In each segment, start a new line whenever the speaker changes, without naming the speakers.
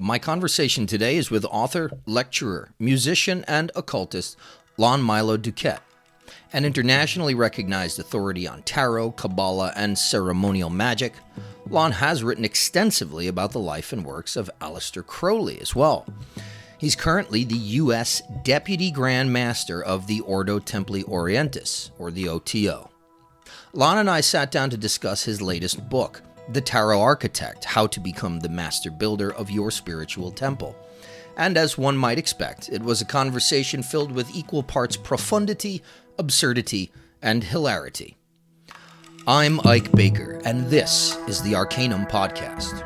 My conversation today is with author, lecturer, musician, and occultist Lon Milo Duquette, an internationally recognized authority on tarot, Kabbalah, and ceremonial magic. Lon has written extensively about the life and works of Aleister Crowley as well. He's currently the U.S. Deputy Grand Master of the Ordo Templi Orientis, or the O.T.O. Lon and I sat down to discuss his latest book, The Tarot Architect: How to Become the Master Builder of Your Spiritual Temple. And as one might expect, it was a conversation filled with equal parts profundity, absurdity, and hilarity. I'm Ike Baker, and this is the Arcanum Podcast.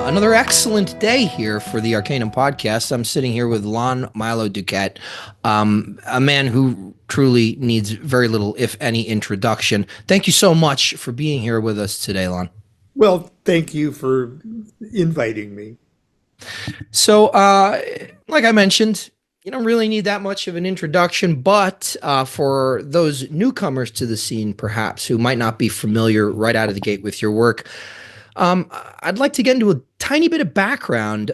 Another excellent day here for the Arcanum Podcast. I'm sitting here with Lon Milo Duquette, a man who truly needs very little, if any, introduction. Thank you so much for being here with us today, Lon.
Well, thank you for inviting me.
So, like I mentioned, you don't really need that much of an introduction, but for those newcomers to the scene, perhaps, who might not be familiar right out of the gate with your work, I'd like to get into a tiny bit of background.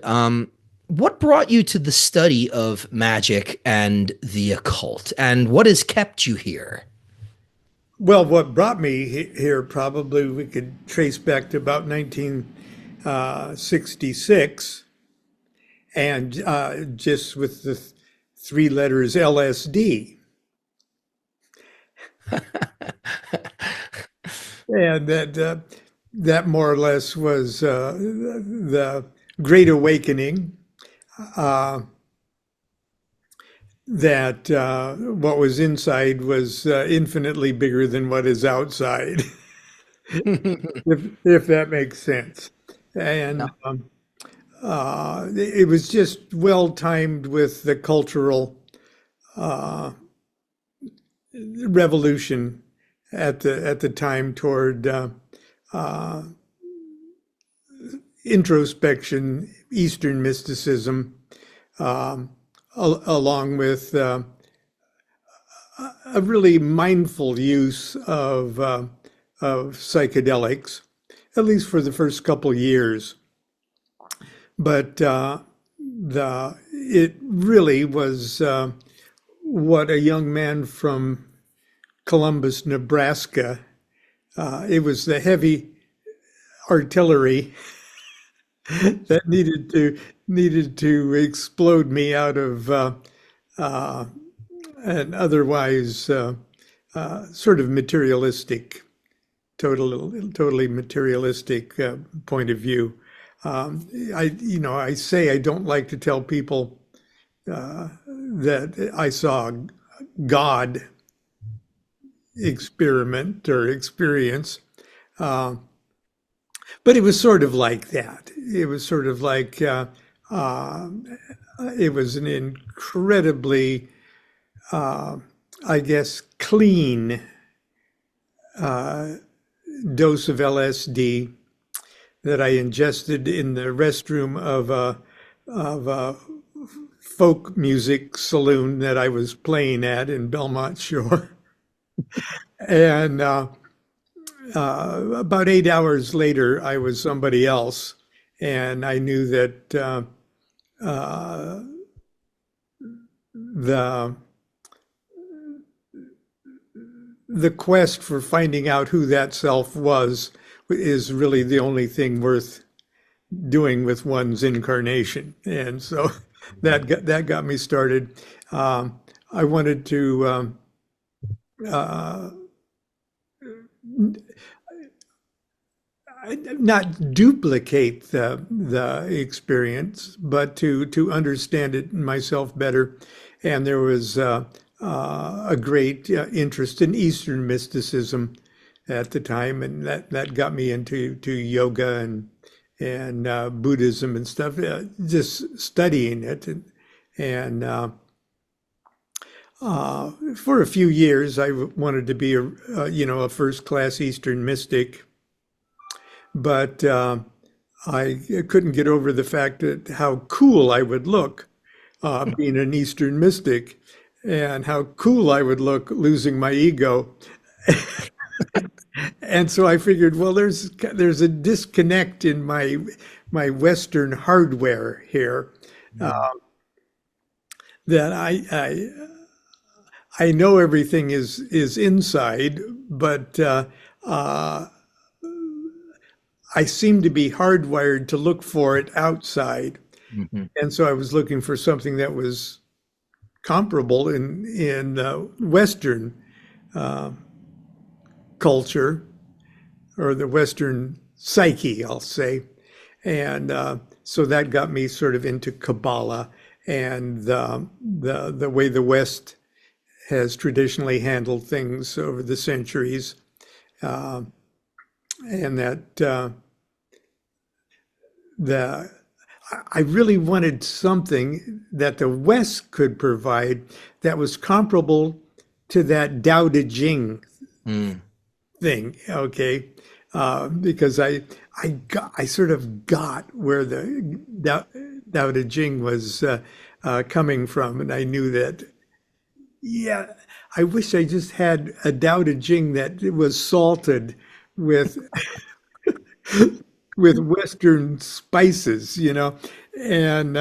What brought you to the study of magic and the occult, and what has kept you here?
Well, what brought me here probably we could trace back to about 1966, and just with the three letters LSD. And that more or less was the Great Awakening, that what was inside was infinitely bigger than what is outside, if that makes sense. And it was just well timed with the cultural revolution at the time toward introspection, Eastern mysticism, along with a really mindful use of psychedelics, at least for the first couple years. But it really was what a young man from Columbus, Nebraska. It was the heavy artillery that needed to explode me out of an otherwise sort of materialistic, totally materialistic point of view. I say I don't like to tell people that I saw God experiment or experience. But it was sort of like that. It was sort of like, it was an incredibly, I guess, clean dose of LSD that I ingested in the restroom of a folk music saloon that I was playing at in Belmont Shore. And about 8 hours later, I was somebody else, and I knew that the quest for finding out who that self was is really the only thing worth doing with one's incarnation. And so that got me started. I wanted to not duplicate the experience, but to understand it myself better. And there was a great interest in Eastern mysticism at the time, and that got me into yoga and Buddhism and stuff. Just studying it, and For a few years, I wanted to be a first-class Eastern mystic, but I couldn't get over the fact that how cool I would look being an Eastern mystic, and how cool I would look losing my ego. And so I figured, well, there's a disconnect in my Western hardware here,
Mm.
that I know everything is inside, but uh, I seem to be hardwired to look for it outside.
Mhm.
And so I was looking for something that was comparable in Western uh, culture, or the Western psyche, I'll say. And so that got me sort of into Kabbalah and the way the West has traditionally handled things over the centuries, uh, and that the I really wanted something that the West could provide that was comparable to that Tao Te Ching
Mm.
thing. Okay, because I sort of got where the Tao Te Ching was coming from, and I knew that. Yeah, I wish I just had a Tao Te Ching that was salted with Western spices, and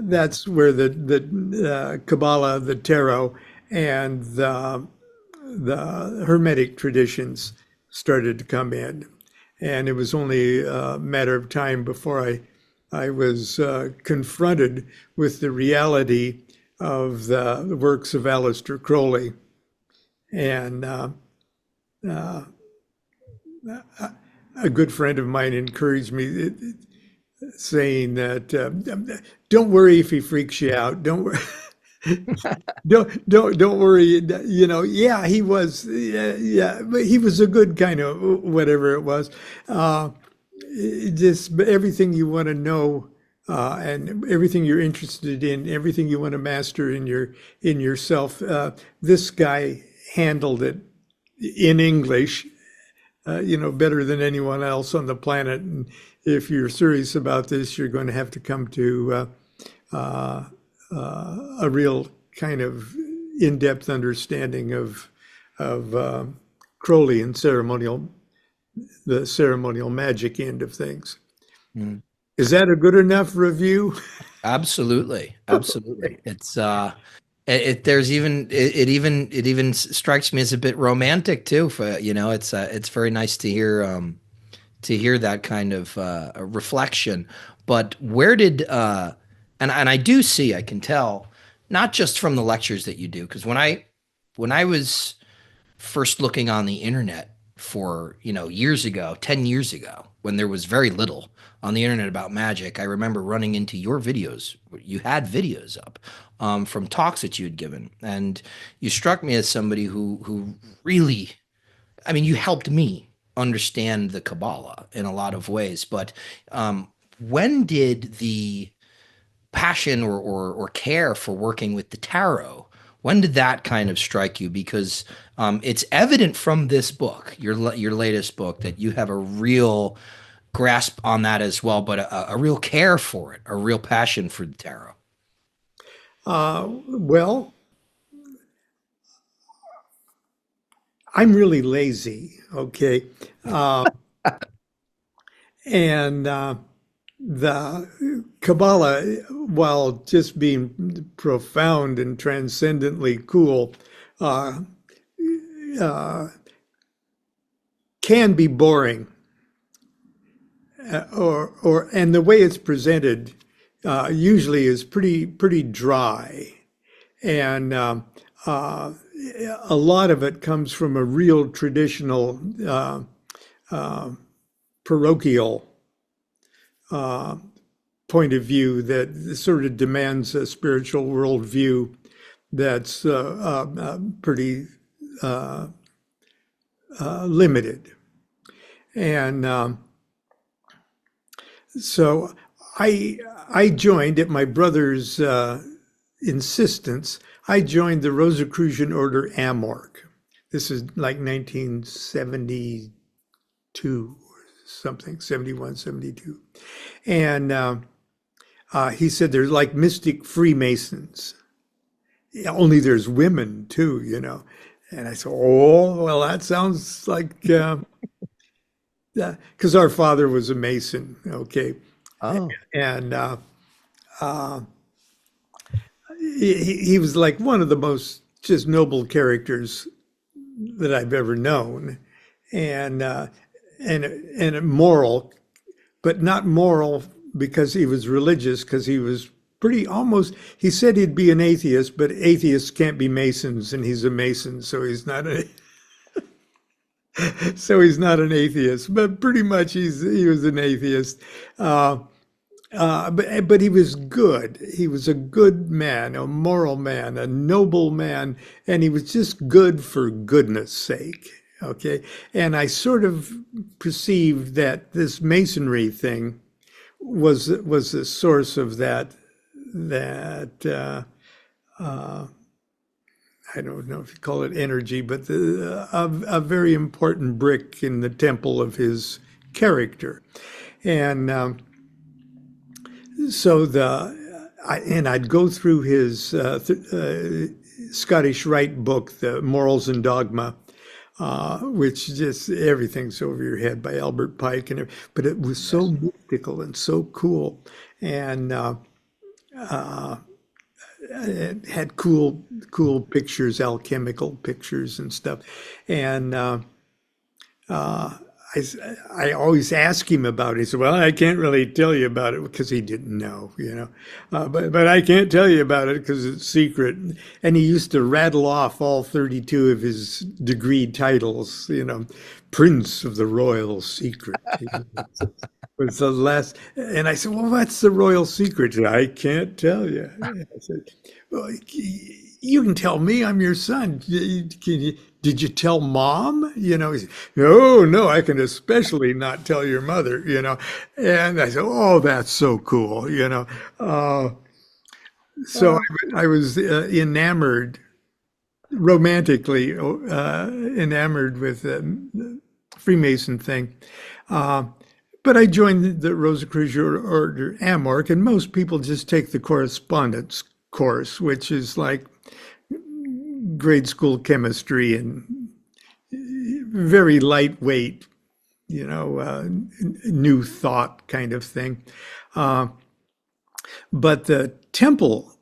that's where the Kabbalah, the Tarot, and the Hermetic traditions started to come in. And it was only a matter of time before I was confronted with the reality of the works of Aleister Crowley. And uh, a good friend of mine encouraged me, saying that don't worry if he freaks you out. Don't worry. Don't worry. Yeah, he was, yeah, but he was a good kind of whatever it was. Uh, just everything you want to know, and everything you're interested in, everything you want to master in yourself. This guy handled it in English, better than anyone else on the planet. And if you're serious about this, you're going to have to come to a real kind of in-depth understanding of Crowley and the ceremonial magic end of things.
Mm.
Is that a good enough review?
Absolutely, absolutely. It's there's even it even strikes me as a bit romantic too. For it's very nice to hear that kind of reflection. But where did and I can tell, not just from the lectures that you do, because when I was first looking on the internet for, years ago, 10 years ago, when there was very little on the internet about magic, I remember running into your videos. You had videos up from talks that you had given, and you struck me as somebody who really, I mean, you helped me understand the Kabbalah in a lot of ways. But when did the passion or care for working with the tarot, when did that kind of strike you? Because it's evident from this book, your latest book, that you have a real grasp on that as well, but a real care for it, a real passion for the tarot.
Well, I'm really lazy, okay? And the Kabbalah, while just being profound and transcendently cool, uh, uh, can be boring, and the way it's presented usually is pretty dry, and a lot of it comes from a real traditional uh, parochial point of view that sort of demands a spiritual worldview that's pretty limited. And so I joined at my brother's insistence, I joined the Rosicrucian Order Amorc. This is like 1972 or something, 71, 72. And he said there's like mystic Freemasons. Yeah, only there's women too, you know. And I said, oh, well, that sounds like, because our father was a Mason, okay.
Oh,
And uh, he was like one of the most just noble characters that I've ever known, and and moral, but not moral because he was religious, because he was pretty almost. He said he'd be an atheist, but atheists can't be Masons, and he's a Mason, so he's not a. So he's not an atheist, but pretty much he was an atheist. But he was good. He was a good man, a moral man, a noble man, and he was just good for goodness sake. Okay, and I sort of perceived that this masonry thing was the source of that I don't know if you call it energy, but a very important brick in the temple of his character, and. So I'd go through his Scottish Rite book, The Morals and Dogma, which just everything's over your head by Albert Pike, but it was so mystical and so cool, and it had cool pictures, alchemical pictures and stuff, and I always ask him about it. He said, well, I can't really tell you about it because he didn't know, you know. But I can't tell you about it because it's secret. And he used to rattle off all 32 of his degree titles, you know, Prince of the Royal Secret. Was the last. And I said, well, what's the royal secret? I can't tell you. I said, well, you can tell me, I'm your son. Did you tell mom? You know, he said, no, I can especially not tell your mother, you know. And I said, oh, that's so cool, you know. So I was enamored, romantically enamored with the Freemason thing. But I joined the Rosicrucian Order Amorc, and most people just take the correspondence course, which is like grade school chemistry and very lightweight, you know, new thought kind of thing. But the temple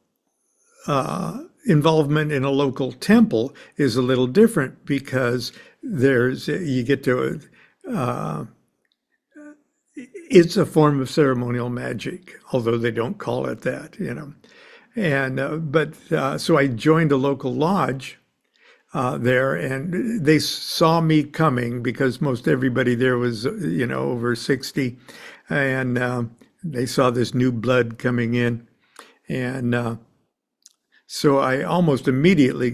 involvement in a local temple is a little different because you get to it's a form of ceremonial magic, although they don't call it that, you know. And so I joined a local lodge there, and they saw me coming because most everybody there was, you know, over 60, and they saw this new blood coming in, and so I almost immediately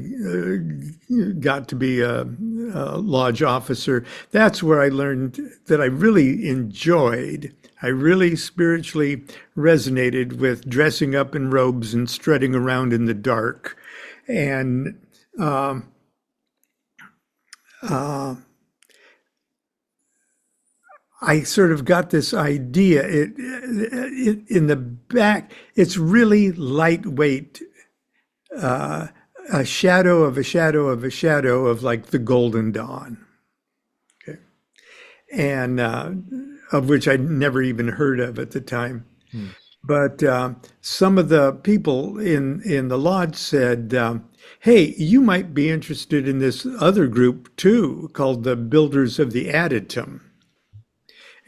got to be a lodge officer. That's where I learned that I really enjoyed. I really spiritually resonated with dressing up in robes and strutting around in the dark. And I sort of got this idea. In the back, it's really lightweight, a shadow of a shadow of a shadow of like the golden dawn. Okay. And of which I'd never even heard of at the time. But some of the people in the lodge said, hey, you might be interested in this other group too, called the Builders of the Adytum.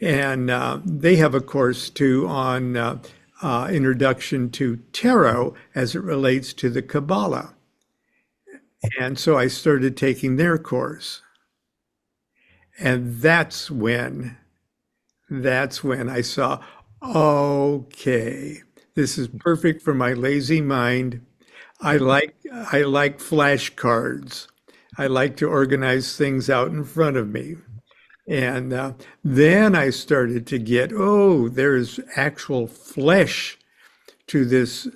And they have a course too on introduction to tarot as it relates to the Kabbalah. And so I started taking their course. And that's when I saw, okay, this is perfect for my lazy mind. I like flashcards. I like to organize things out in front of me. And then I started to get, there's actual flesh to this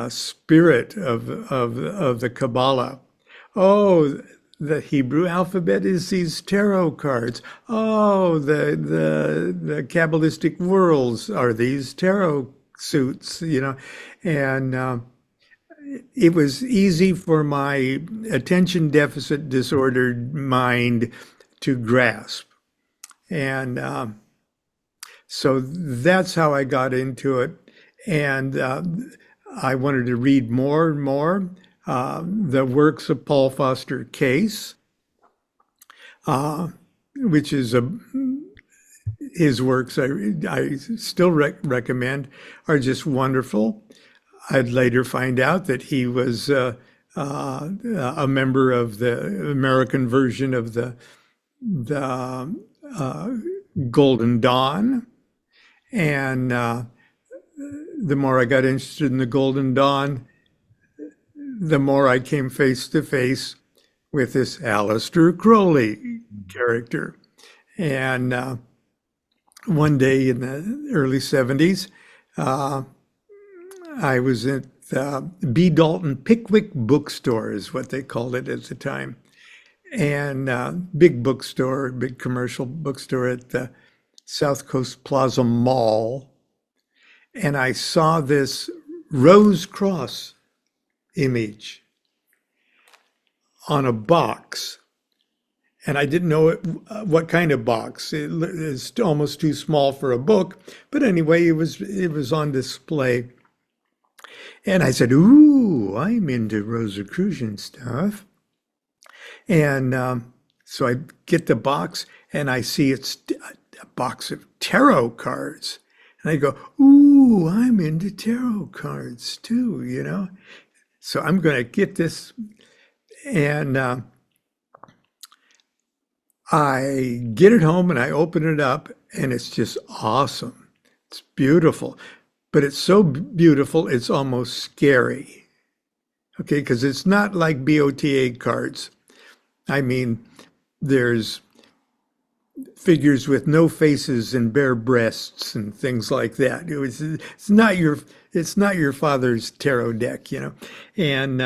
spirit of the Kabbalah. Oh, the Hebrew alphabet is these tarot cards. Oh, the Kabbalistic worlds are these tarot suits, and it was easy for my attention deficit disordered mind to grasp. And so that's how I got into it. And I wanted to read more and more the works of Paul Foster Case, which is his works I still recommend, are just wonderful. I'd later find out that he was a member of the American version of the Golden Dawn. And the more I got interested in the Golden Dawn, the more I came face to face with this Aleister Crowley character. And one day in the early 70s, I was at B. Dalton Pickwick Bookstore, is what they called it at the time. And big bookstore, big commercial bookstore at the South Coast Plaza Mall. And I saw this Rose Cross image on a box. And I didn't know what kind of box. It was almost too small for a book. But anyway, it was on display. And I said, ooh, I'm into Rosicrucian stuff. And so I get the box and I see it's a box of tarot cards. And I go, ooh, I'm into tarot cards too, So I'm going to get this. And I get it home and I open it up and it's just awesome. It's beautiful. But it's so beautiful, it's almost scary. Okay, because it's not like BOTA cards. I mean, there's figures with no faces and bare breasts and things like that. It's not your father's tarot deck, And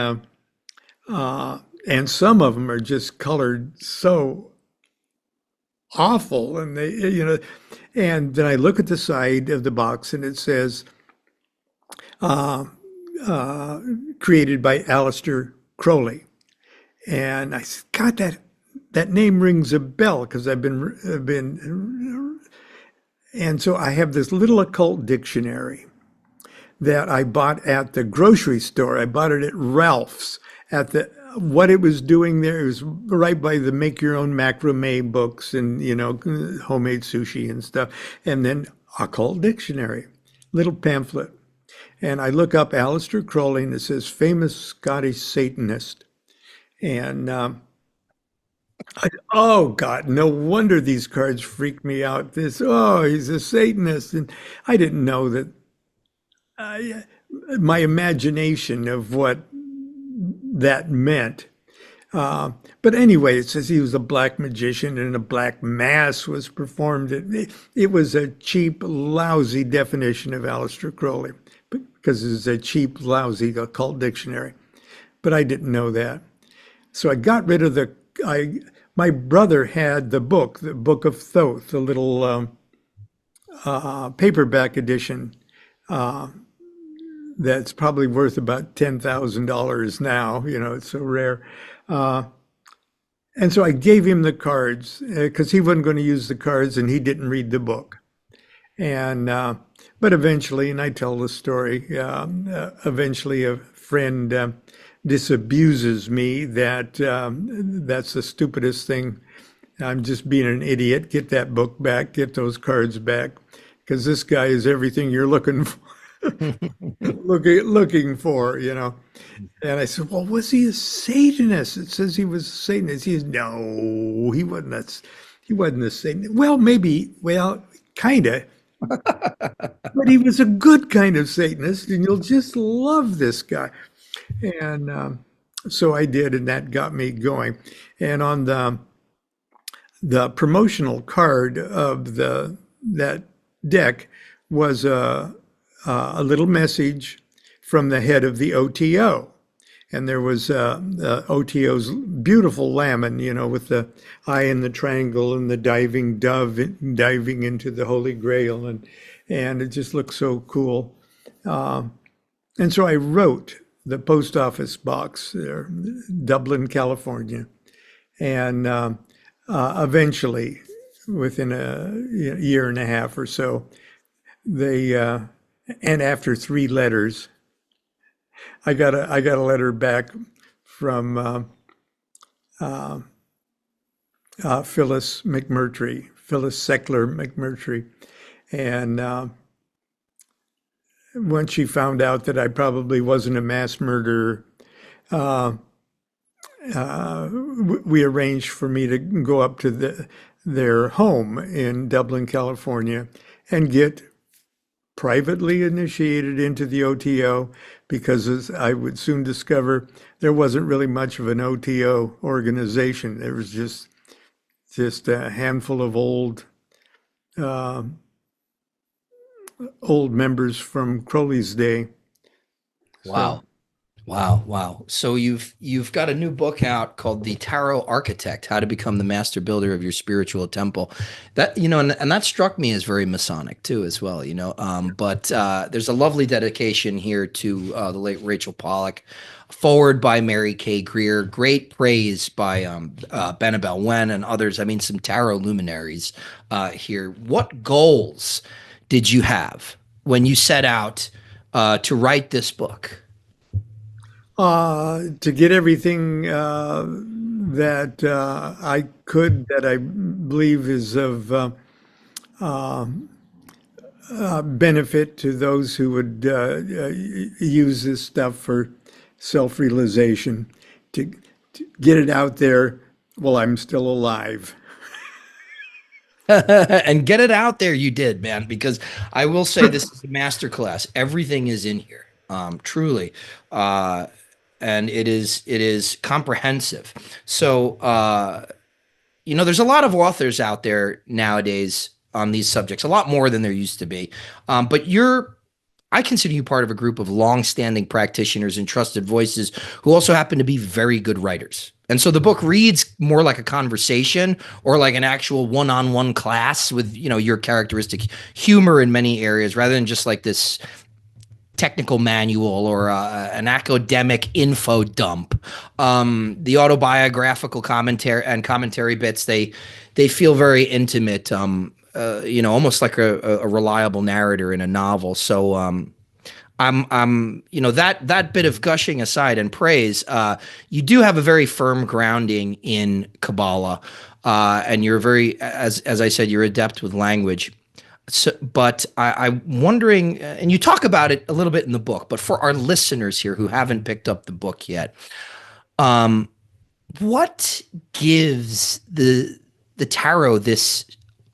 some of them are just colored so awful, and and then I look at the side of the box and it says created by Aleister Crowley. And I said, God, that name rings a bell because I've been, and so I have this little occult dictionary that I bought at the grocery store. I bought it at Ralph's. What it was doing there, it was right by the make your own macrame books and, homemade sushi and stuff. And then occult dictionary, little pamphlet. And I look up Aleister Crowley and it says famous Scottish Satanist. And oh God, no wonder these cards freaked me out. He's a Satanist. And I didn't know that my imagination of what that meant. But anyway, it says he was a black magician and a black mass was performed. It was a cheap, lousy definition of Aleister Crowley because it's a cheap, lousy occult dictionary. But I didn't know that. So I got rid of my brother had the Book of Thoth, the little paperback edition that's probably worth about $10,000 now. It's so rare. And so I gave him the cards because he wasn't going to use the cards and he didn't read the book. And but eventually, and I tell the story, eventually a friend disabuses me that that's the stupidest thing. I'm just being an idiot. Get that book back. Get those cards back, because this guy is everything you're looking for. looking for. And I said, well, was he a Satanist? It says he was a Satanist. He says, no, he wasn't a Satanist. Well, maybe, kind of. But he was a good kind of Satanist, and you'll just love this guy. And so I did, and that got me going. And on the promotional card of that deck was a a little message from the head of the O.T.O. And there was O.T.O.'s beautiful lamen, with the eye in the triangle and the diving dove diving into the Holy Grail, and it just looked so cool. And so I wrote the post office box there, Dublin, California, and eventually, within a year and a half or so, they and after 3 letters, I got a letter back from Phyllis Seckler McMurtry, and when she found out that I probably wasn't a mass murderer, we arranged for me to go up to their home in Dublin, California, and get privately initiated into the O.T.O. because, as I would soon discover, there wasn't really much of an O.T.O. organization. There was just a handful of old members from Crowley's day.
Wow. Wow. So you've got a new book out called The Tarot Architect: How to Become the Master Builder of Your Spiritual Temple. That, and that struck me as very Masonic too, as well, but there's a lovely dedication here to the late Rachel Pollack, forward by Mary K. Greer, great praise by Benabel Wen and others. I mean, some tarot luminaries here. What goals did you have when you set out to write this book?
To get everything that I could, that I believe is of benefit to those who would use this stuff for self-realization, to get it out there while I'm still alive.
And get it out there, you did, man, because I will say this is a masterclass. Everything is in here, truly. And it is comprehensive. So, there's a lot of authors out there nowadays on these subjects, a lot more than there used to be. But I consider you part of a group of long-standing practitioners and trusted voices who also happen to be very good writers. And so the book reads more like a conversation or like an actual one-on-one class with, your characteristic humor in many areas, rather than just like this technical manual or an academic info dump. The autobiographical commentary bits, they feel very intimate, almost like a reliable narrator in a novel. So that bit of gushing aside and praise, you do have a very firm grounding in Kabbalah, and you're very, as I said, you're adept with language. So, but I'm wondering, and you talk about it a little bit in the book, but for our listeners here who haven't picked up the book yet, what gives the tarot this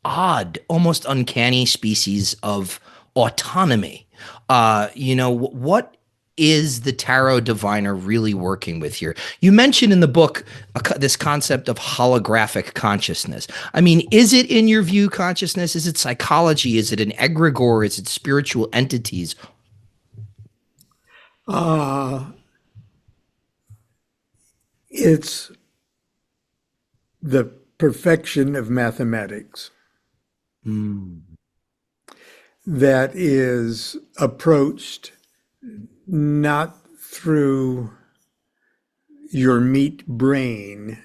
odd, almost uncanny species of autonomy? What is the tarot diviner really working with here? You mentioned in the book this concept of holographic consciousness. I mean, is it, in your view, consciousness? Is it psychology? Is it an egregore? Is it spiritual entities?
It's the perfection of mathematics that is approached not through your meat brain,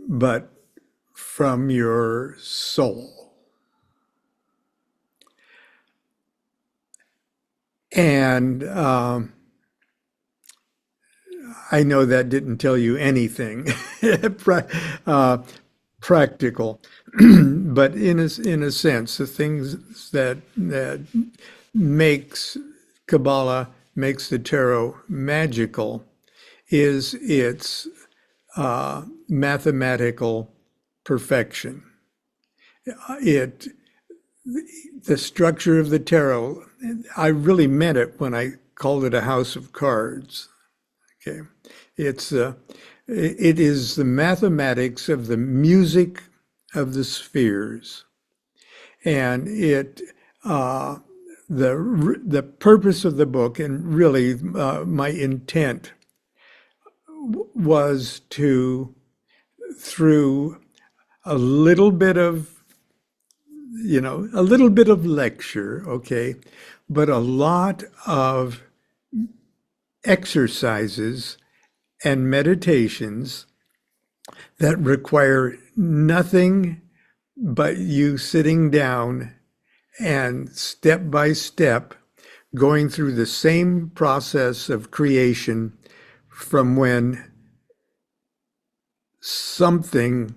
but from your soul. And I know that didn't tell you anything practical, but in a sense, the things that makes Kabbalah, makes the tarot magical, is its mathematical perfection. The structure of the tarot, I really meant it when I called it a house of cards. Okay, it is the mathematics of the music of the spheres, and the purpose of the book, and really my intent, was to, through a little bit of, a little bit of lecture, okay, but a lot of exercises and meditations that require nothing but you sitting down and step by step going through the same process of creation from when something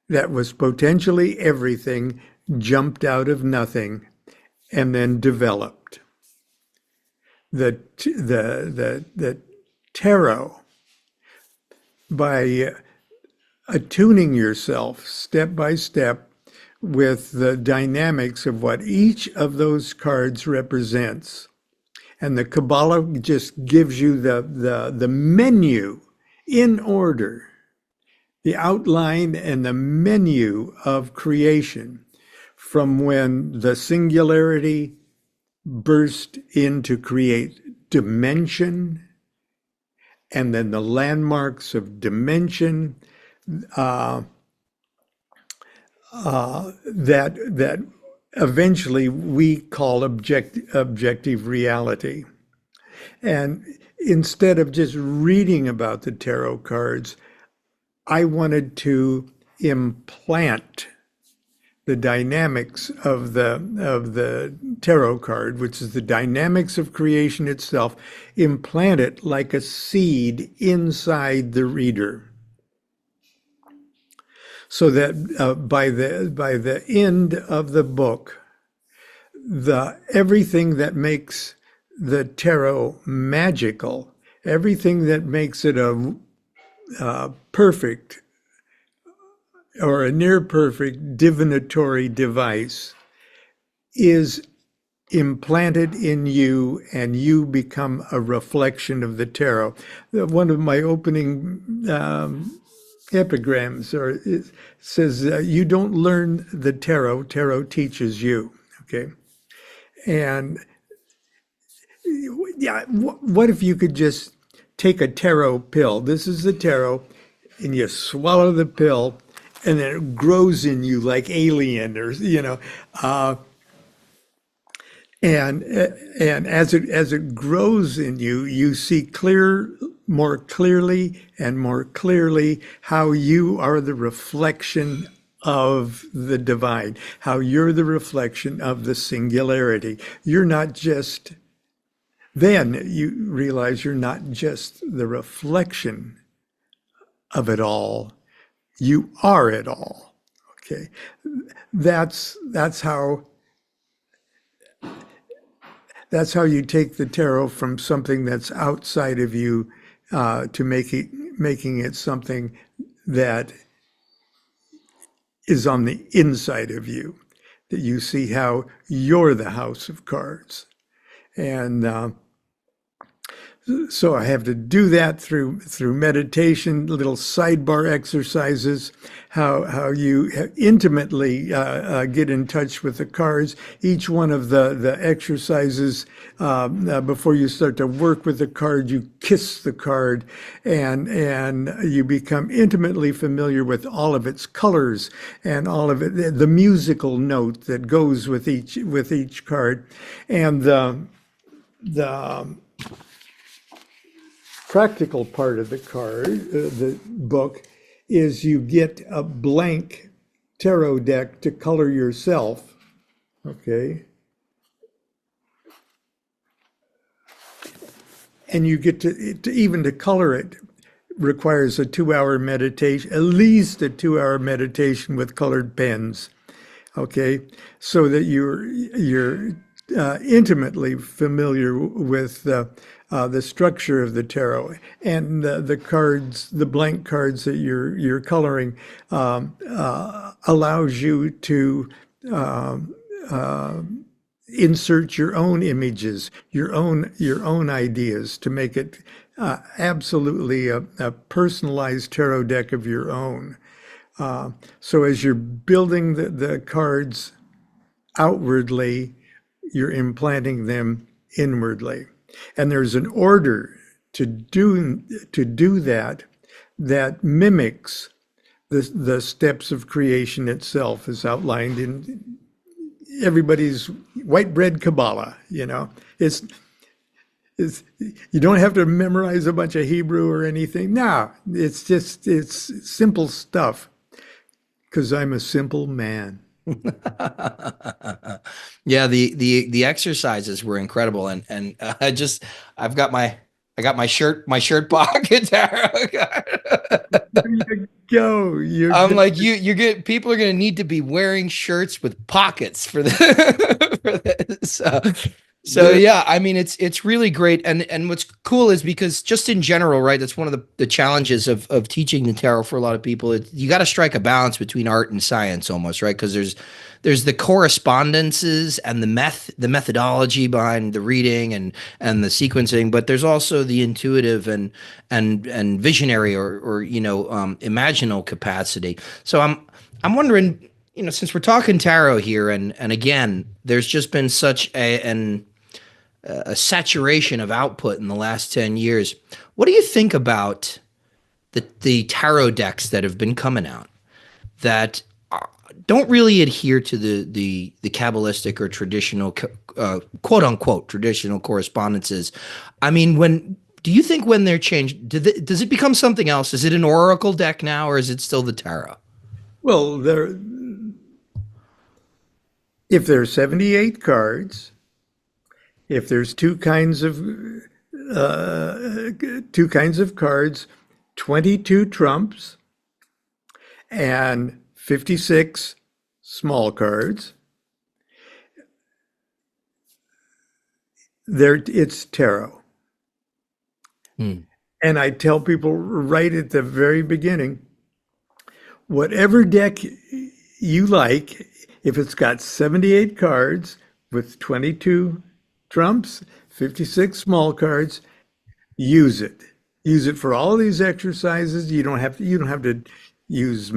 that was potentially everything jumped out of nothing and then developed. The tarot, by attuning yourself step by step with the dynamics of what each of those cards represents. And the Kabbalah just gives you the menu in order, the outline and the menu of creation, from when the singularity burst in to create dimension, and then the landmarks of dimension that eventually we call objective reality. And instead of just reading about the tarot cards, I wanted to implant the dynamics of the tarot card, which is the dynamics of creation itself, implant it like a seed inside the reader, so that by the end of the book, everything that makes the tarot magical, everything that makes it a perfect or a near perfect divinatory device, is implanted in you, and you become a reflection of the tarot. One of my opening epigrams says, you don't learn the tarot, tarot teaches you. Okay. And yeah, what if you could just take a tarot pill? This is the tarot, and you swallow the pill, and then it grows in you like alien, or and as it grows in you, you see more clearly and more clearly how you are the reflection of the divine, how you're the reflection of the singularity. You're not just, then you realize you're not just the reflection of it all, you are it all. Okay, that's how you take the tarot from something that's outside of you to making it something that is on the inside of you, that you see how you're the house of cards. And so I have to do that through meditation, little sidebar exercises, how you intimately get in touch with the cards. Each one of the exercises, before you start to work with the card, you kiss the card, and you become intimately familiar with all of its colors and all of it, the musical note that goes with each card. And the practical part of the card, the book, is you get a blank tarot deck to color yourself, okay? And you get to color it requires a 2-hour meditation, at least a 2-hour meditation with colored pens, okay? So that you're intimately familiar with the structure of the tarot, and the cards, the blank cards that you're coloring, allows you to insert your own images, your own ideas, to make it absolutely a personalized tarot deck of your own. So as you're building the cards outwardly you're implanting them inwardly. And there's an order to do that that mimics the steps of creation itself, as outlined in everybody's white bread Kabbalah. It's you don't have to memorize a bunch of Hebrew or anything. No, it's simple stuff because I'm a simple man.
Yeah, the exercises were incredible, and I got my shirt pocket tarot card.
There you go.
I'm like you're good. People are gonna need to be wearing shirts with pockets for the for this. So yeah, I mean it's really great, and what's cool is because just in general, right? That's one of the challenges of teaching the tarot for a lot of people. You got to strike a balance between art and science, almost, right? Because there's the correspondences and the methodology behind the reading and the sequencing, but there's also the intuitive and visionary or imaginal capacity. So I'm wondering, since we're talking tarot here, and again, there's just been such a saturation of output in the last 10 years. What do you think about the tarot decks that have been coming out that don't really adhere to the Kabbalistic or traditional, quote unquote, traditional correspondences? I mean, do you think when they're changed, does it become something else? Is it an oracle deck now, or is it still the tarot?
Well, if there's 78 cards, if there's two kinds of cards, 22 trumps, and 56 small cards, it's tarot. And I tell people right at the very beginning, whatever deck you like, if it's got 78 cards with 22 trumps, 56 small cards, use it. Use it for all of these exercises. You don't have to use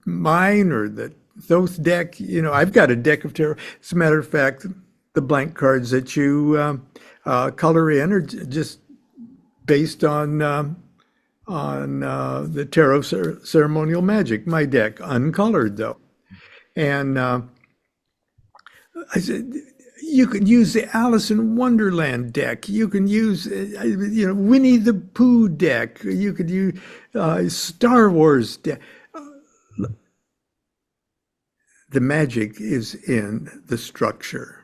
mine or the Thoth deck. I've got a deck of tarot. As a matter of fact, the blank cards that you color in are just based on the tarot ceremonial magic. My deck, uncolored though. And I said, you could use the Alice in Wonderland deck. You can use, Winnie the Pooh deck. You could use Star Wars deck. The magic is in the structure.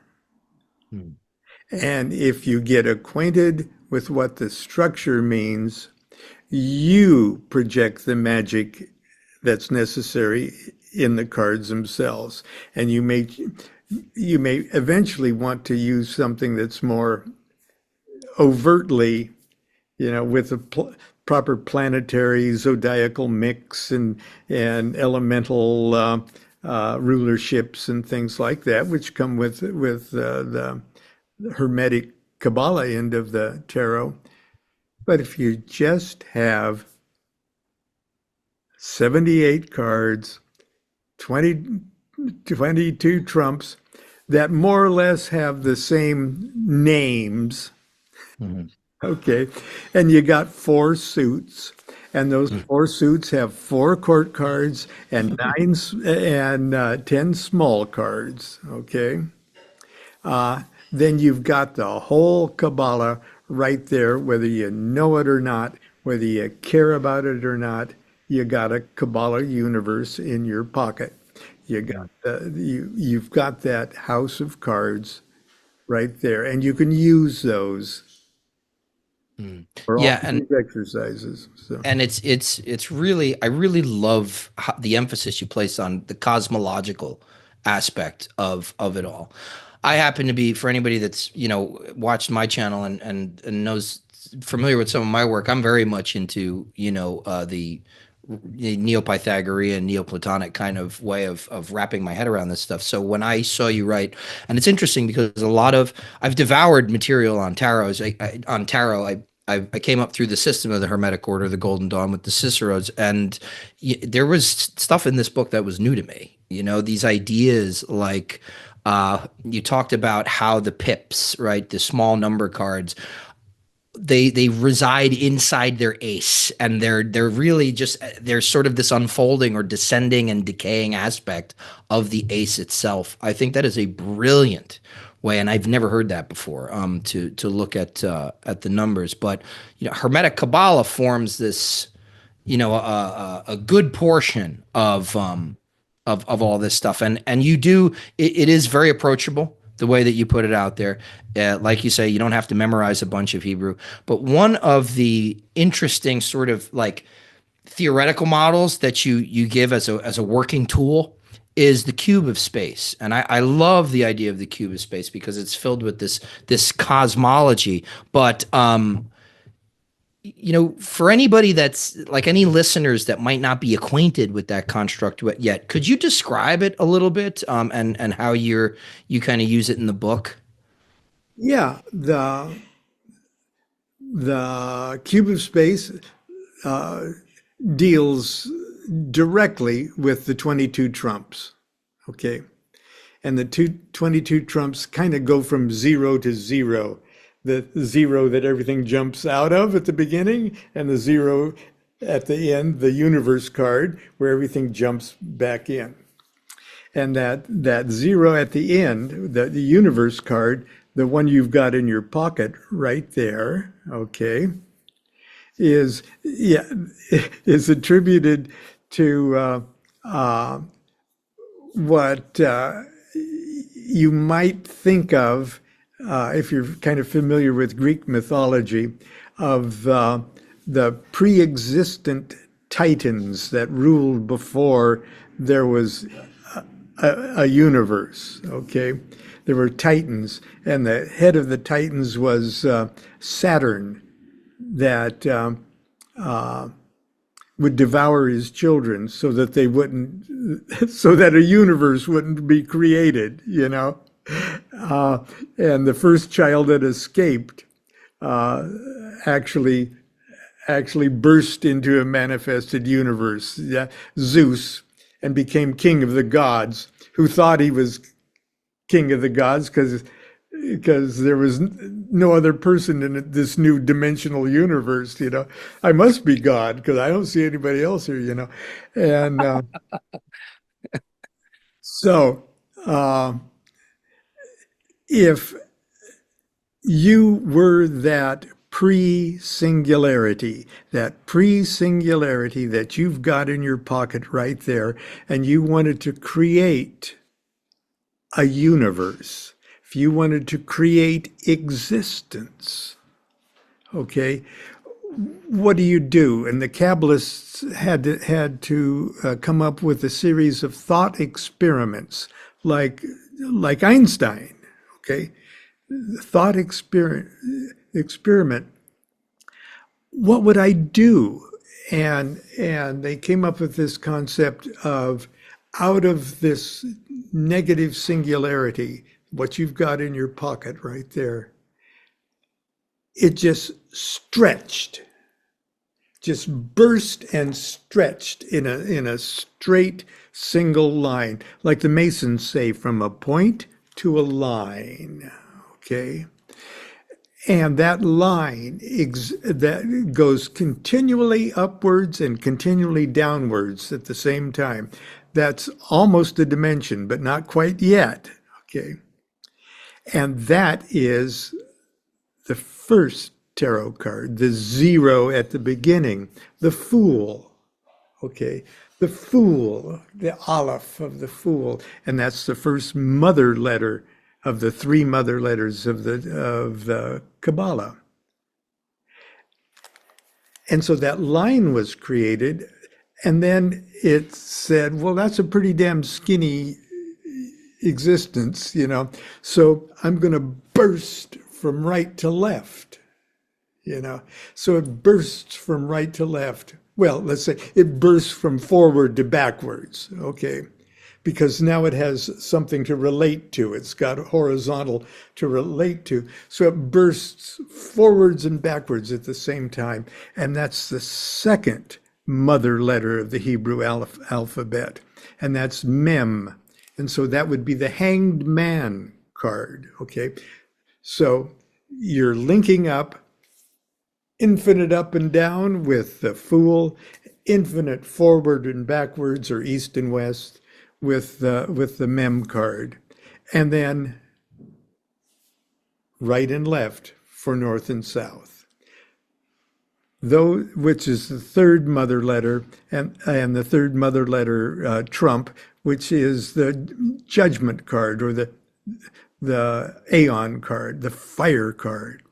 And if you get acquainted with what the structure means, you project the magic that's necessary in the cards themselves. And you may eventually want to use something that's more overtly, with a proper planetary zodiacal mix and elemental rulerships and things like that, which come with the Hermetic Kabbalah end of the tarot. But if you just have 78 cards, 22 trumps that more or less have the same names, okay, and you got 4 suits, and those 4 suits have 4 court cards and 10 small cards, okay, then you've got the whole Kabbalah right there, whether you know it or not, whether you care about it or not. You got a Kabbalah universe in your pocket. You've got that house of cards right there, and you can use those for all these exercises. So.
And it's really, I really love the emphasis you place on the cosmological aspect of it all. I happen to be, for anybody that's watched my channel and knows, familiar with some of my work, I'm very much into the Neo-Pythagorean, Neoplatonic kind of way of wrapping my head around this stuff. So when I saw you write, and it's interesting because I've devoured material on tarot. I came up through the system of the Hermetic Order, the Golden Dawn, with the Ciceros, and there was stuff in this book that was new to me. These ideas like You talked about how the pips, right, the small number cards, they reside inside their ace, and they're really just there's sort of this unfolding or descending and decaying aspect of the ace itself. I think that is a brilliant way, and I've never heard that before. To look at the numbers, but Hermetic Kabbalah forms this, a good portion of all this stuff, and you do it is very approachable the way that you put it out there. Like you say, you don't have to memorize a bunch of Hebrew, but one of the interesting sort of like theoretical models that you give as a working tool is the cube of space. And I love the idea of the cube of space because it's filled with this cosmology. But for anybody that's like any listeners that might not be acquainted with that construct yet, could you describe it a little bit, and how you kind of use it in the book?
Yeah, the cube of space uh, deals directly with the 22 trumps. Okay. And the 22 trumps kind of go from 0 to 0. The 0 that everything jumps out of at the beginning, and the 0 at the end, the universe card, where everything jumps back in. And that 0 at the end, the universe card, the one you've got in your pocket right there, okay, is yeah, is attributed to what you might think of, if you're kind of familiar with Greek mythology, of the pre-existent titans that ruled before there was a universe. Okay, there were titans, and the head of the titans was Saturn, that would devour his children so that they wouldn't, so that a universe wouldn't be created, and the first child that escaped actually burst into a manifested universe, yeah, Zeus, and became king of the gods, who thought he was king of the gods because there was no other person in this new dimensional universe. I must be God because I don't see anybody else here. And so if you were that pre-singularity that you've got in your pocket right there, and you wanted to create a universe, if you wanted to create existence, okay, what do? And the Kabbalists had to come up with a series of thought experiments, like Einstein, okay, thought experiment. What would I do? And they came up with this concept of, out of this negative singularity, what you've got in your pocket right there, it just stretched, just burst and stretched in a straight single line, like the Masons say, from a point to a line. Okay. And that line that goes continually upwards and continually downwards at the same time. That's almost a dimension, but not quite yet. Okay. And that is the first tarot card, the 0 at the beginning, the Fool. Okay. The Fool, the Aleph of the Fool. And that's the first mother letter of the 3 mother letters of the Kabbalah. And so that line was created, and then it said, well, that's a pretty damn skinny existence, so I'm going to burst from right to left, so it bursts from right to left. Well, let's say it bursts from forward to backwards, okay? Because now it has something to relate to. It's got horizontal to relate to. So it bursts forwards and backwards at the same time. And that's the second mother letter of the Hebrew alphabet. And that's Mem. And so that would be the Hanged Man card. Okay. So you're linking up infinite up and down with the Fool, infinite forward and backwards or east and west with the Mem card. And then right and left for north and south. Though, which is the third mother letter, and the third mother letter trump, which is the Judgment card or the Aeon card, the Fire card.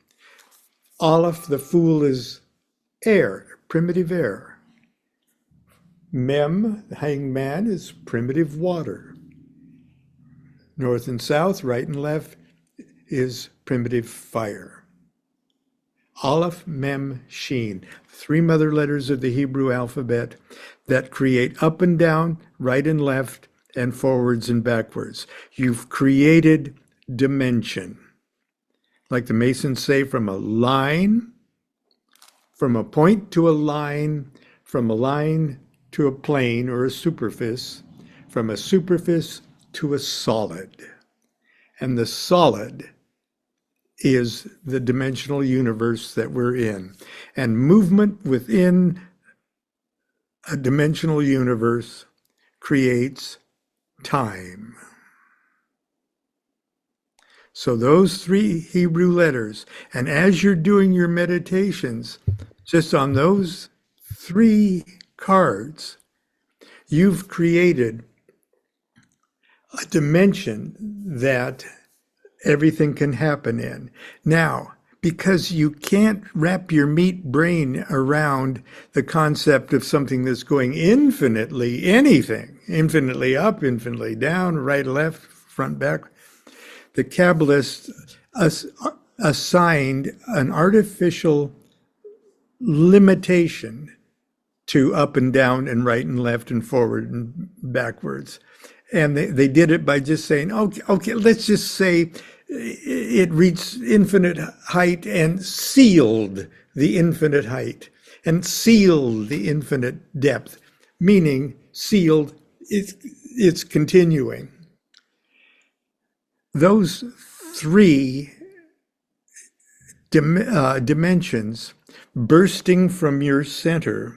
Aleph, the Fool, is air, primitive air. Mem, the Hanged Man, is primitive water. North and south, right and left, is primitive fire. Aleph, Mem, Shin, three mother letters of the Hebrew alphabet that create up and down, right and left, and forwards and backwards. You've created dimension. Like the Masons say, from a line, from a point to a line, from a line to a plane or a superfice, from a superfice to a solid. And the solid is the dimensional universe that we're in. And movement within a dimensional universe creates time. So those three Hebrew letters, and as you're doing your meditations, just on those three cards, you've created a dimension that everything can happen in. Now, because you can't wrap your meat brain around the concept of something that's going infinitely, anything, infinitely up, infinitely down, right, left, front, back, the Kabbalists assigned an artificial limitation to up and down and right and left and forward and backwards. And they did it by just saying, okay, let's just say it reached infinite height and sealed the infinite height and sealed the infinite depth, meaning sealed, it's continuing. Those three dimensions bursting from your center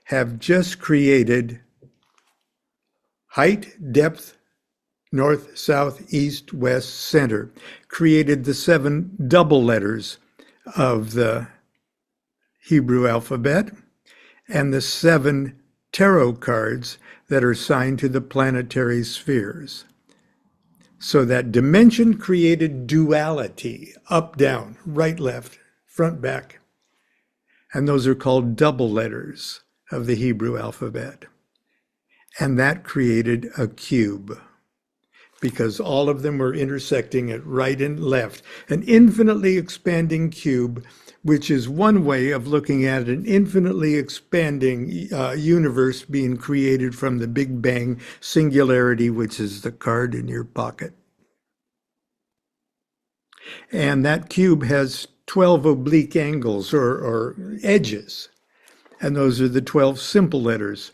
have just created height, depth, north, south, east, west, center, created the 7 double letters of the Hebrew alphabet and the 7 tarot cards that are signed to the planetary spheres. So that dimension created duality, up, down, right, left, front, back. And those are called double letters of the Hebrew alphabet. And that created a cube because all of them were intersecting at right and left. An infinitely expanding cube, which is one way of looking at an infinitely expanding universe being created from the Big Bang singularity, which is the card in your pocket. And that cube has 12 oblique angles or edges. And those are the 12 simple letters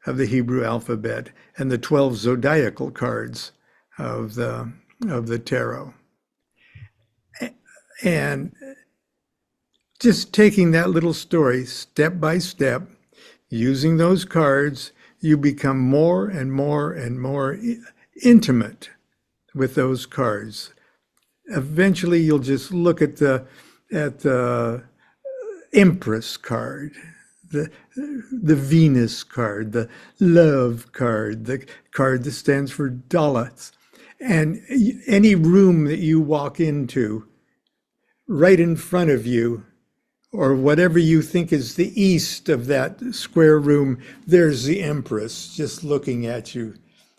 of the Hebrew alphabet and the 12 zodiacal cards of the tarot. And just taking that little story step by step, using those cards, you become more and more and more intimate with those cards. Eventually, you'll just look at the Empress card, the Venus card, the Love card, the card that stands for Dalits. And any room that you walk into, right in front of you, or whatever you think is the east of that square room, there's the Empress just looking at you,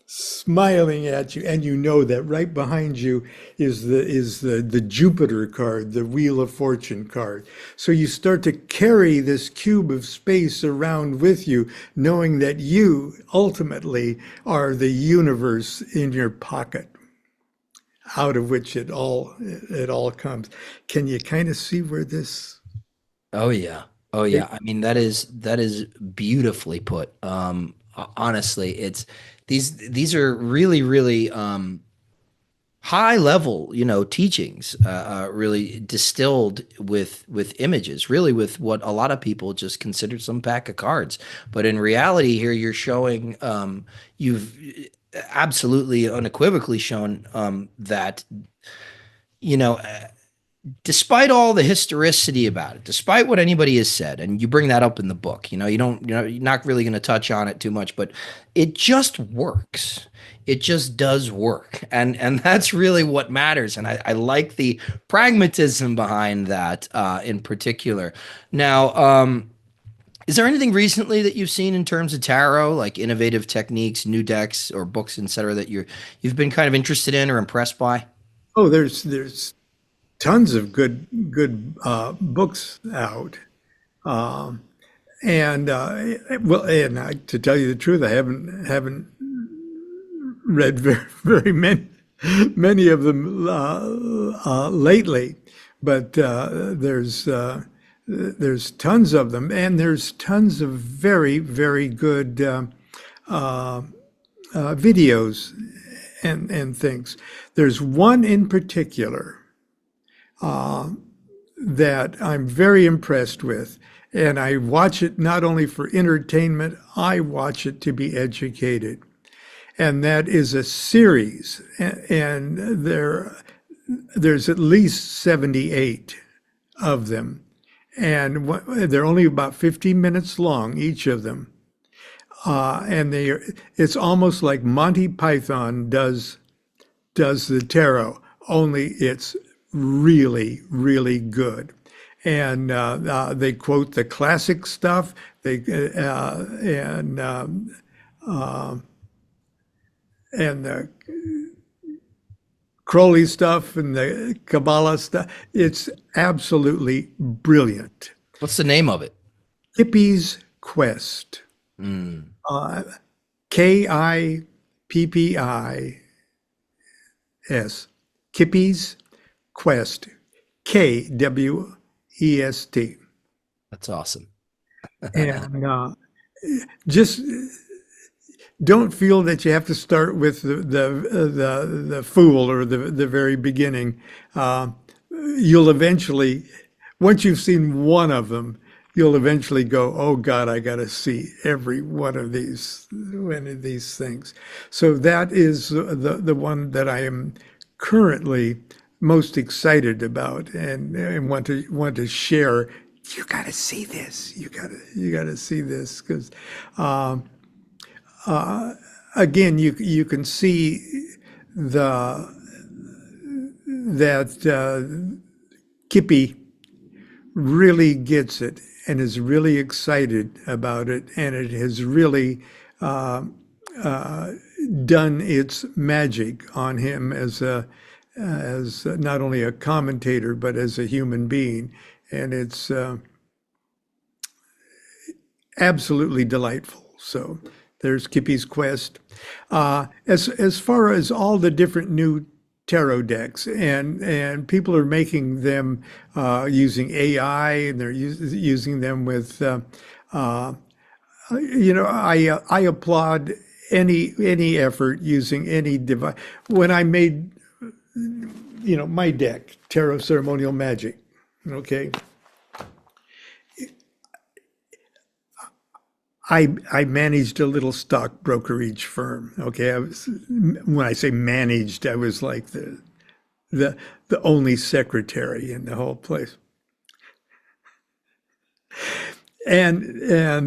smiling at you, and you know that right behind you is the Jupiter card, the Wheel of Fortune card. So you start to carry this cube of space around with you, knowing that you ultimately are the universe in your pocket, out of which it all comes. Can you kind of see where this?
Oh yeah. Oh yeah. I mean, that is beautifully put. Honestly, it's these are really, really high level, teachings, really distilled with images, really with what a lot of people just consider some pack of cards. But in reality, here you're showing, you've absolutely unequivocally shown that you know despite all the historicity about it, despite what anybody has said, and you bring that up in the book, you're not really going to touch on it too much, but it just works. It just does work, and that's really what matters. And I like the pragmatism behind that in particular. Now, is there anything recently that you've seen in terms of tarot, like innovative techniques, new decks, or books, etc., that you've been kind of interested in or impressed by?
Oh, there's tons of good books out. Um, and well, and to tell you the truth, I haven't read very many of them lately, but there's tons of them, and there's tons of very good videos and things. There's one in particular that I'm very impressed with. And I watch it not only for entertainment, I watch it to be educated. And that is a series. And there's at least 78 of them. And they're only about 15 minutes long, each of them. And it's almost like Monty Python does the tarot, only it's really good. And they quote the classic stuff. And the Crowley stuff and the Kabbalah stuff. It's absolutely brilliant.
What's the name of it?
Kippy's Quest. Kippis. Kippy's Quest. Kwest.
That's awesome.
And just don't feel that you have to start with the fool or the very beginning. You'll eventually, once you've seen one of them, you'll eventually go, oh God, I got to see every one of these things. So that is the one that I am currently most excited about and want to share. You got to see this. You got to see this because again, you can see that Kippy really gets it and is really excited about it, and it has really done its magic on him as not only a commentator but as a human being, and it's absolutely delightful. So there's Kippy's Quest. As far as all the different new tarot decks, and people are making them using AI, and they're using them with I applaud any effort using any device. When I made my deck, Tarot Ceremonial Magic, okay, I managed a little stock brokerage firm. Okay, when I say managed, I was like the only secretary in the whole place. And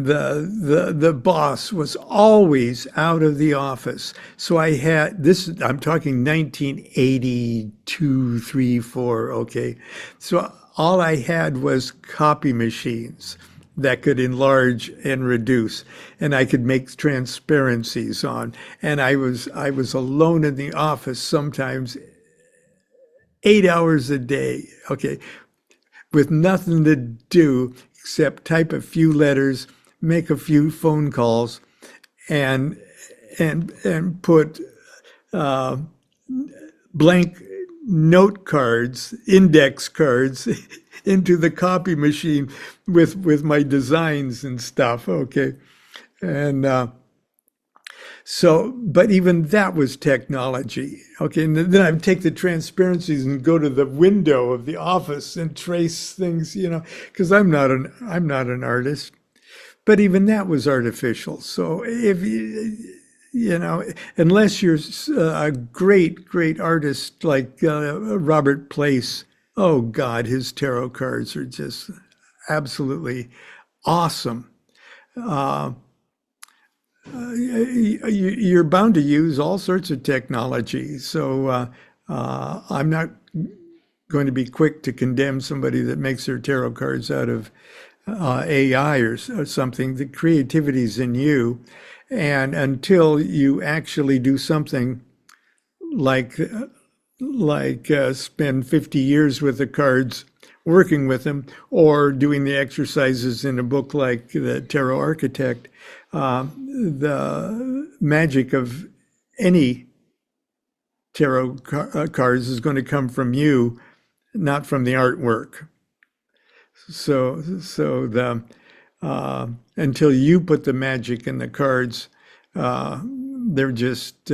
the boss was always out of the office. So I had this. I'm talking 1982, 3, 4. Okay, so all I had was copy machines that could enlarge and reduce, and I could make transparencies on. And I was alone in the office sometimes 8 hours a day, okay, with nothing to do except type a few letters, make a few phone calls, and put blank note cards, index cards into the copy machine with my designs and stuff. Okay. And So, but even that was technology. Okay, and then I'd take the transparencies and go to the window of the office and trace things, because I'm not an artist. But even that was artificial. So if unless you're a great artist like Robert Place, oh God, his tarot cards are just absolutely awesome. Uh, you're bound to use all sorts of technology. So I'm not going to be quick to condemn somebody that makes their tarot cards out of AI or something. The creativity's in you. And until you actually do something like spend 50 years with the cards, working with them, or doing the exercises in a book like the Tarot Architect, the magic of any tarot cards is going to come from you, not from the artwork. So the until you put the magic in the cards, they're just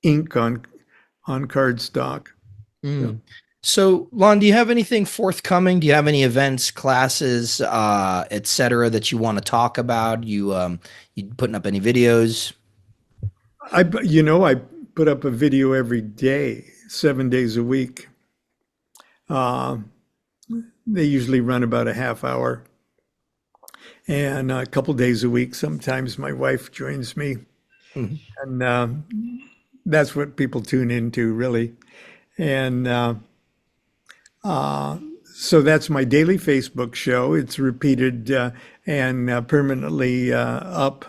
ink on cardstock.
Mm. So, Lon, do you have anything forthcoming? Do you have any events, classes, et cetera, that you want to talk about? You putting up any videos?
I put up a video every day, 7 days a week. They usually run about a half hour. And a couple days a week, sometimes my wife joins me.
Mhm.
And that's what people tune into, really. And so that's my daily Facebook show. It's repeated and permanently up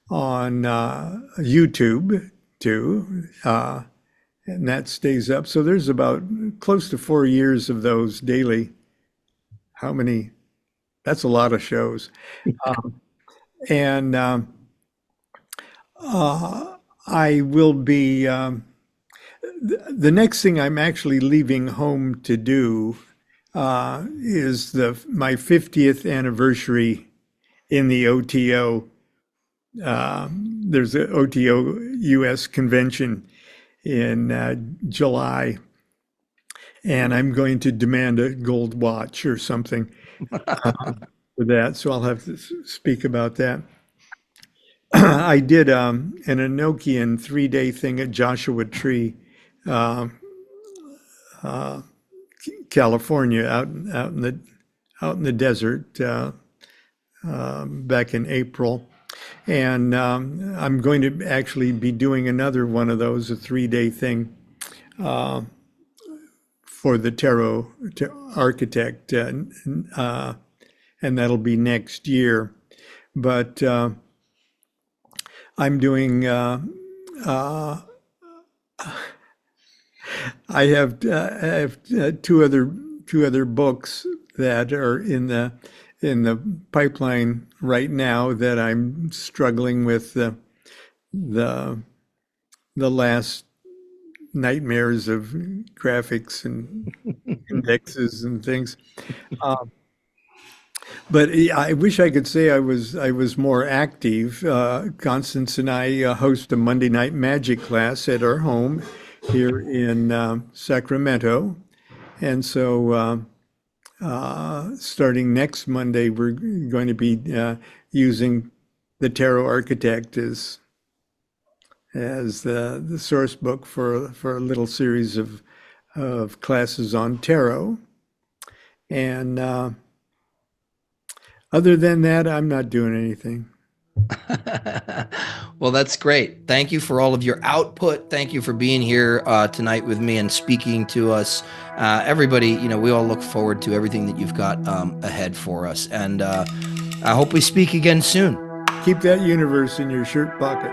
on YouTube too. And that stays up. So there's about close to 4 years of those daily. How many? That's a lot of shows. And I will be, the next thing I'm actually leaving home to do is my 50th anniversary in the O.T.O. There's an O.T.O. U.S. convention in July, and I'm going to demand a gold watch or something for that. So I'll have to speak about that. I did an Enochian 3-day thing at Joshua Tree, California, out in the desert back in April. And I'm going to actually be doing another one of those, a 3-day thing for the Tarot Architect, and that'll be next year. But I'm doing. I have two other books that are in the pipeline right now that I'm struggling with the last nightmares of graphics and indexes and things. But I wish I could say I was more active. Constance and I host a Monday night magic class at our home here in Sacramento, and so starting next Monday, we're going to be using the Tarot Architect as the source book for a little series of classes on tarot. And other than that, I'm not doing anything.
Well, that's great. Thank you for all of your output. Thank you for being here tonight with me and speaking to us. Everybody, we all look forward to everything that you've got ahead for us. And I hope we speak again soon.
Keep that universe in your shirt pocket.